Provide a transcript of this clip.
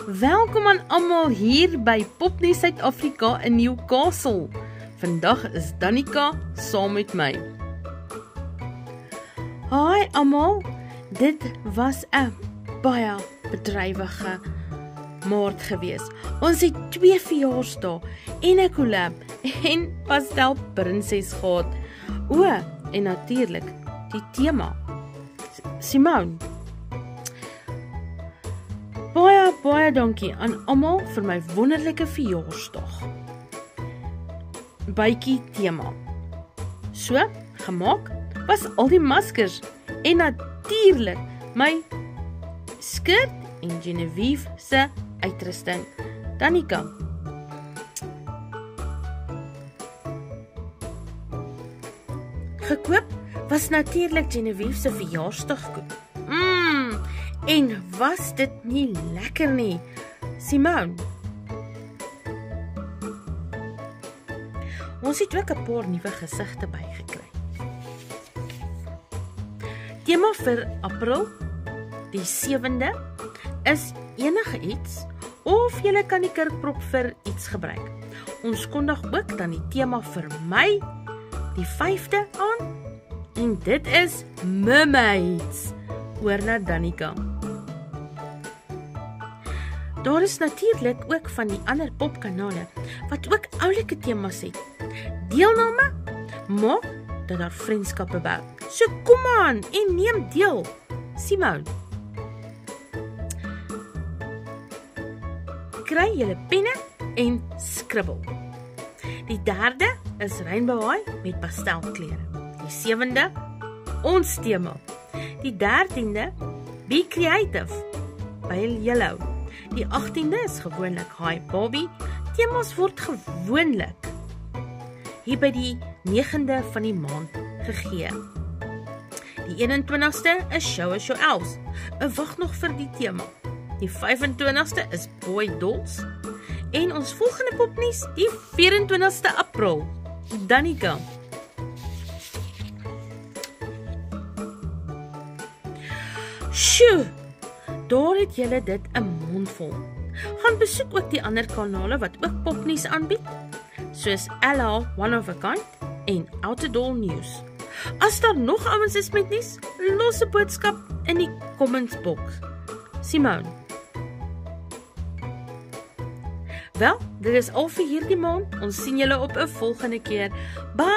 Welkom aan almal hier by Popnuus Suid-Afrika in Newcastle. Vandag is Danica saam met my. Hi almal, dit was 'n baie bedrywige maand gewees. Ons het 2 verjaarsdae en 'n collab en pastel prinses gehad. O, en natuurlik die tema. Simone. Baie dankie aan almal vir my wonderlike verjaarsdag. Bytjie tema. So, gemaak was al die maskers en natuurlik my skirt en Genevieve se uitrusting. Danica. Gekoop was natuurlik Genevieve se verjaarsdagkoek. En was dit nie lekker nie, Simone? Ons het ook 'n paar nuwe gesigte bygekry. Tema vir April, die 7de, is enige iets, of jy kan die kurkprop vir iets gebruik. Ons kondig ook dan die tema vir Mei, die 5de aan, en dit is mermaids. Oor na Danica. Daar is natuurlik ook van die ander popkanale wat ook oulike temas het. Deelname maak dat daar vriendskappe bou. So kom aan en neem deel. Simone. Kry julle penne en skribbel. Die 3de is Rainbow High met pastelkleure. Die 7de ons tema. Die 13de Be Creative Pale Yellow. Die 18de is gewoonlik Hi Bobby. Temas word gewoonlik hier by die 9de van die maand gegee. Die 21ste is Show Us Your Elves. Wag nog vir die tema. Die 25ste is Boy Dolls. En ons volgende popnuus die 24ste April. Danica. Sjoe, daar het julle dit 'n mond vol. Gaan besoek ook die ander kanale wat ook popnuus aanbied, soos LA One of a Kind en Outdoor News. As daar nog ouens is met nuus, los 'n boodskap in die comments box. Simone. Wel, dit is al vir hierdie maand. Ons sien julle op 'n volgende keer. Bye!